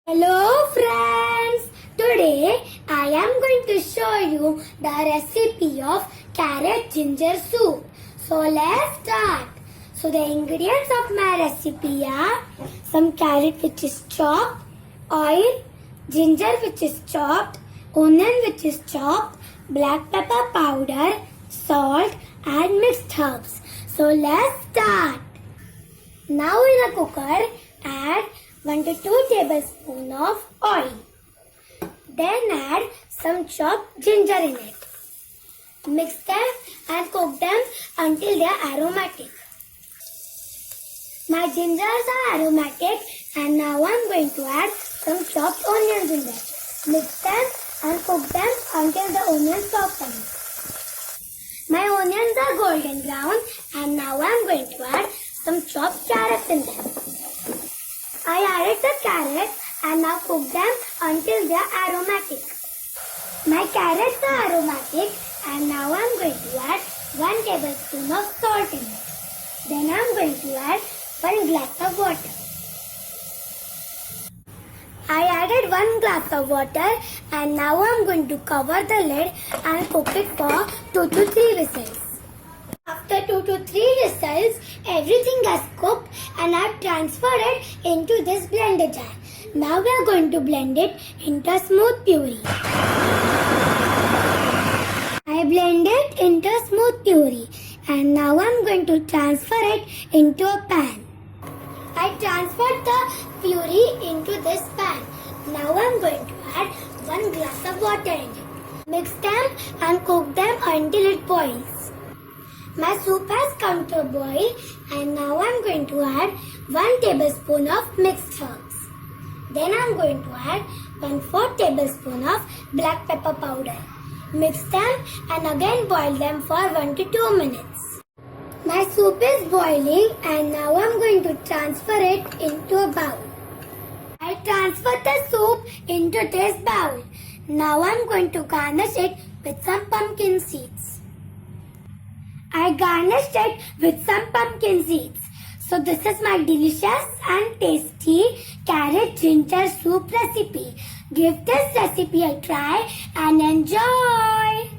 Hello friends! Today I am going to show you the recipe of carrot ginger soup. So let's start. So the ingredients of my recipe are some carrot which is chopped, oil, ginger which is chopped, onion which is chopped, black pepper powder, salt and mixed herbs. So let's start. Now in a cooker add 1 to 2 tablespoons of oil. Then add some chopped ginger in it. Mix them and cook them until they are aromatic. My gingers are aromatic and now I am going to add some chopped onions in them. Mix them and cook them until the onions soften. My onions are golden brown and now I am going to add some chopped carrots in them. I added the carrots and now cook them until they are aromatic. My carrots are aromatic and now I am going to add 1 tablespoon of salt in it. Then I am going to add 1 glass of water. I added 1 glass of water and now I am going to cover the lid and cook it for 2 to 3 whistles. After 2 to 3 whistles, everything has cooked and I have transferred it into this blender jar. Now we are going to blend it into a smooth puree. I blend it into a smooth puree and now I am going to transfer it into a pan. I transferred the puree into this pan. Now I am going to add 1 glass of water in it. Mix them and cook them until it boils. My soup has come to a boil and now I am going to add 1 tablespoon of mixed herbs. Then I am going to add 1/4 tablespoon of black pepper powder. Mix them and again boil them for 1 to 2 minutes. My soup is boiling and now I am going to transfer it into a bowl. I transfer the soup into this bowl. Now I am going to garnish it with some pumpkin seeds. I garnished it with some pumpkin seeds. So this is my delicious and tasty carrot ginger soup recipe. Give this recipe a try and enjoy.